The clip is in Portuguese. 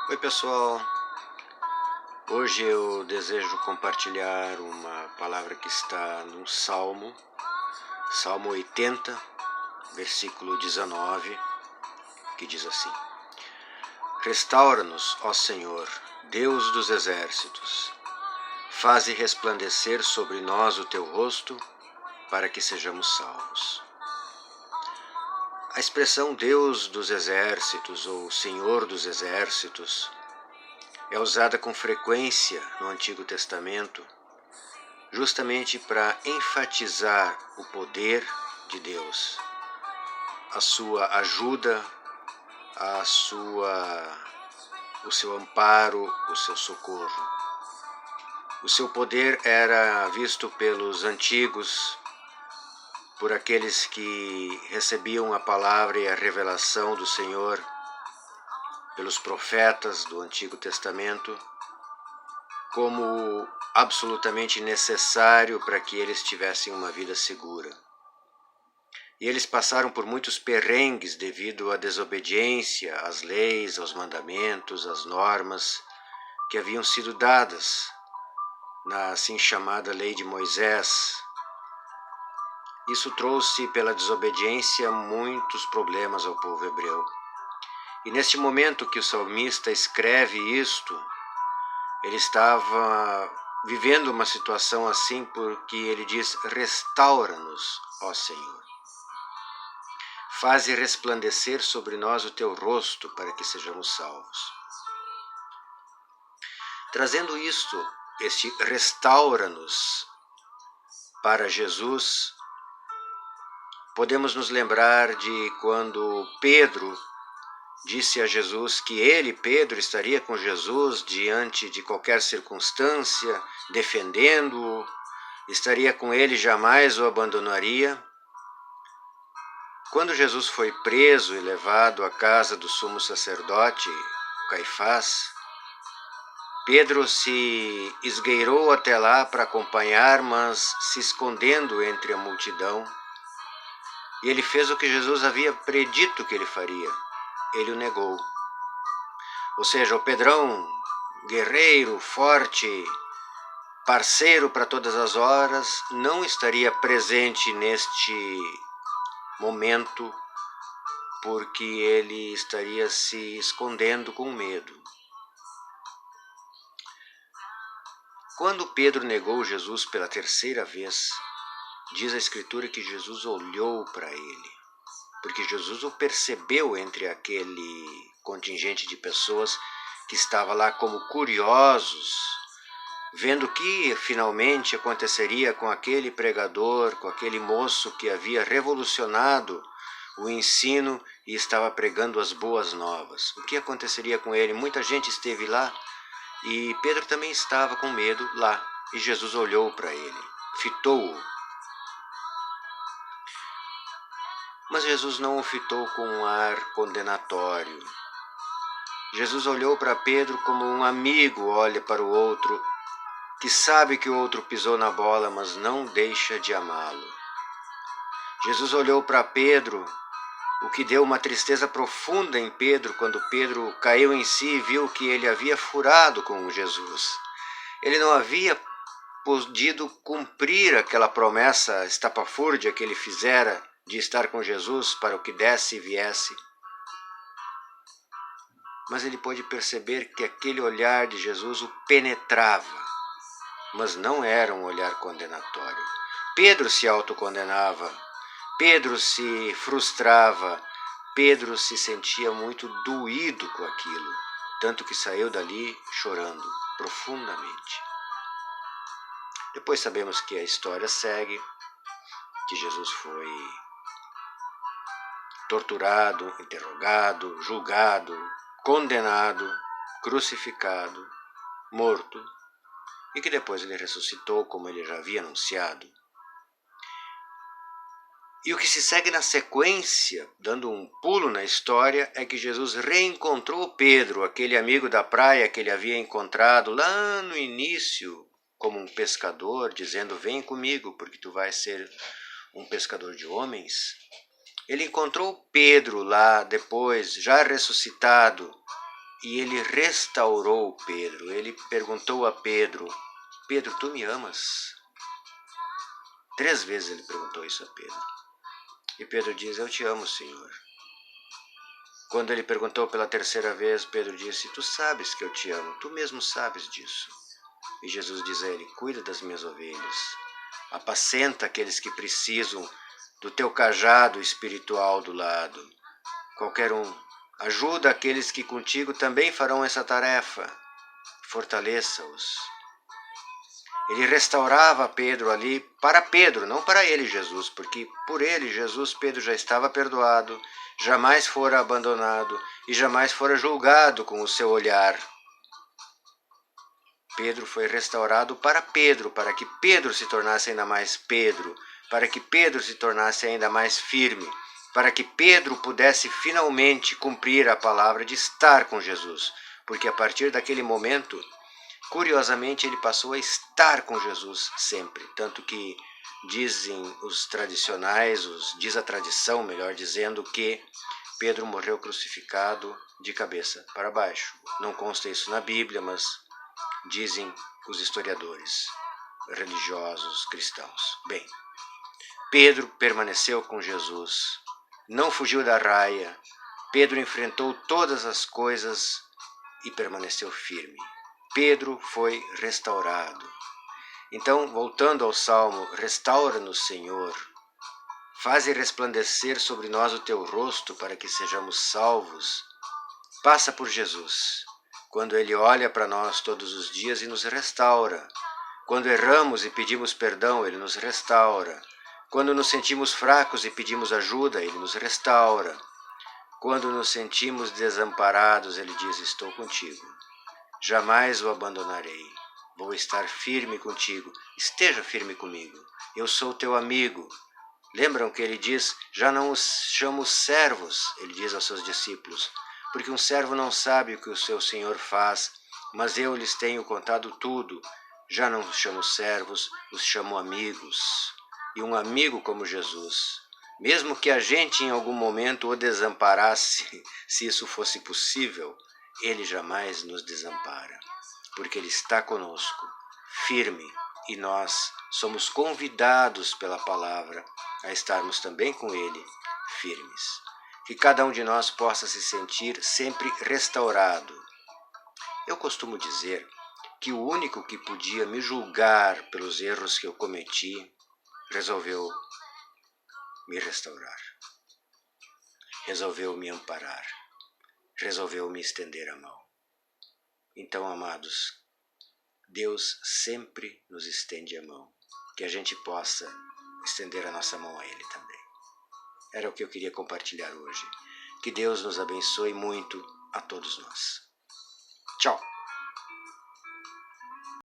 Oi pessoal, hoje eu desejo compartilhar uma palavra que está no Salmo 80, versículo 19, que diz assim: Restaura-nos, ó Senhor, Deus dos exércitos, faze resplandecer sobre nós o teu rosto, para que sejamos salvos. A expressão Deus dos exércitos ou Senhor dos exércitos é usada com frequência no Antigo Testamento, justamente para enfatizar o poder de Deus, a sua ajuda, o seu amparo, o seu socorro. O seu poder era visto pelos antigos, por aqueles que recebiam a palavra e a revelação do Senhor, pelos profetas do Antigo Testamento, como absolutamente necessário para que eles tivessem uma vida segura. E eles passaram por muitos perrengues devido à desobediência às leis, aos mandamentos, às normas que haviam sido dadas na assim chamada Lei de Moisés. Isso trouxe pela desobediência muitos problemas ao povo hebreu. E neste momento que o salmista escreve isto, ele estava vivendo uma situação assim porque ele diz: restaura-nos, ó Senhor. Faze resplandecer sobre nós o teu rosto para que sejamos salvos. Trazendo isto, este restaura-nos para Jesus, podemos nos lembrar de quando Pedro disse a Jesus que ele, Pedro, estaria com Jesus diante de qualquer circunstância, defendendo-o, estaria com ele, jamais o abandonaria. Quando Jesus foi preso e levado à casa do sumo sacerdote, Caifás, Pedro se esgueirou até lá para acompanhar, mas se escondendo entre a multidão. E ele fez o que Jesus havia predito que ele faria. Ele o negou. Ou seja, o Pedrão, guerreiro, forte, parceiro para todas as horas, não estaria presente neste momento, porque ele estaria se escondendo com medo. Quando Pedro negou Jesus pela terceira vez, diz a Escritura que Jesus olhou para ele, porque Jesus o percebeu entre aquele contingente de pessoas que estava lá como curiosos, vendo o que finalmente aconteceria com aquele pregador, com aquele moço que havia revolucionado o ensino e estava pregando as boas novas. O que aconteceria com ele? Muita gente esteve lá e Pedro também estava com medo lá. E Jesus olhou para ele, fitou-o. Mas Jesus não o fitou com um ar condenatório. Jesus olhou para Pedro como um amigo olha para o outro, que sabe que o outro pisou na bola, mas não deixa de amá-lo. Jesus olhou para Pedro, o que deu uma tristeza profunda em Pedro, quando Pedro caiu em si e viu que ele havia furado com Jesus. Ele não havia podido cumprir aquela promessa estapafúrdia que ele fizera de estar com Jesus para o que desse e viesse. Mas ele pôde perceber que aquele olhar de Jesus o penetrava, mas não era um olhar condenatório. Pedro se autocondenava, Pedro se frustrava, Pedro se sentia muito doído com aquilo, tanto que saiu dali chorando profundamente. Depois sabemos que a história segue, que Jesus foi torturado, interrogado, julgado, condenado, crucificado, morto, e que depois ele ressuscitou, como ele já havia anunciado. E o que se segue na sequência, dando um pulo na história, é que Jesus reencontrou Pedro, aquele amigo da praia que ele havia encontrado lá no início, como um pescador, dizendo: vem comigo, porque tu vais ser um pescador de homens. Ele encontrou Pedro lá depois, já ressuscitado, e ele restaurou Pedro. Ele perguntou a Pedro: Pedro, tu me amas? 3 vezes ele perguntou isso a Pedro. E Pedro diz: eu te amo, Senhor. Quando ele perguntou pela 3ª vez, Pedro disse: tu sabes que eu te amo, tu mesmo sabes disso. E Jesus diz a ele: cuida das minhas ovelhas, apacenta aqueles que precisam do teu cajado espiritual do lado. Qualquer um, ajuda aqueles que contigo também farão essa tarefa, fortaleça-os. Ele restaurava Pedro ali para Pedro, não para ele, Jesus, porque por ele, Jesus, Pedro já estava perdoado, jamais fora abandonado e jamais fora julgado com o seu olhar. Pedro foi restaurado para Pedro, para que Pedro se tornasse ainda mais Pedro, para que Pedro se tornasse ainda mais firme, para que Pedro pudesse finalmente cumprir a palavra de estar com Jesus, porque a partir daquele momento, curiosamente, ele passou a estar com Jesus sempre, tanto que dizem os tradicionais, diz a tradição, melhor dizendo, que Pedro morreu crucificado de cabeça para baixo. Não consta isso na Bíblia, mas dizem os historiadores religiosos cristãos. Bem, Pedro permaneceu com Jesus, não fugiu da raia. Pedro enfrentou todas as coisas e permaneceu firme. Pedro foi restaurado. Então, voltando ao Salmo, restaura-nos, Senhor. Faze resplandecer sobre nós o teu rosto para que sejamos salvos. Passa por Jesus, quando Ele olha para nós todos os dias e nos restaura. Quando erramos e pedimos perdão, Ele nos restaura. Quando nos sentimos fracos e pedimos ajuda, Ele nos restaura. Quando nos sentimos desamparados, Ele diz: estou contigo. Jamais o abandonarei. Vou estar firme contigo. Esteja firme comigo. Eu sou teu amigo. Lembram que ele diz: já não os chamo servos, ele diz aos seus discípulos, porque um servo não sabe o que o seu senhor faz, mas eu lhes tenho contado tudo. Já não os chamo servos, os chamo amigos. E um amigo como Jesus, mesmo que a gente em algum momento o desamparasse, se isso fosse possível, ele jamais nos desampara, porque ele está conosco, firme, e nós somos convidados pela palavra a estarmos também com ele, firmes. Que cada um de nós possa se sentir sempre restaurado. Eu costumo dizer que o único que podia me julgar pelos erros que eu cometi resolveu me restaurar, resolveu me amparar, resolveu me estender a mão. Então, amados, Deus sempre nos estende a mão, que a gente possa estender a nossa mão a Ele também. Era o que eu queria compartilhar hoje. Que Deus nos abençoe muito a todos nós. Tchau!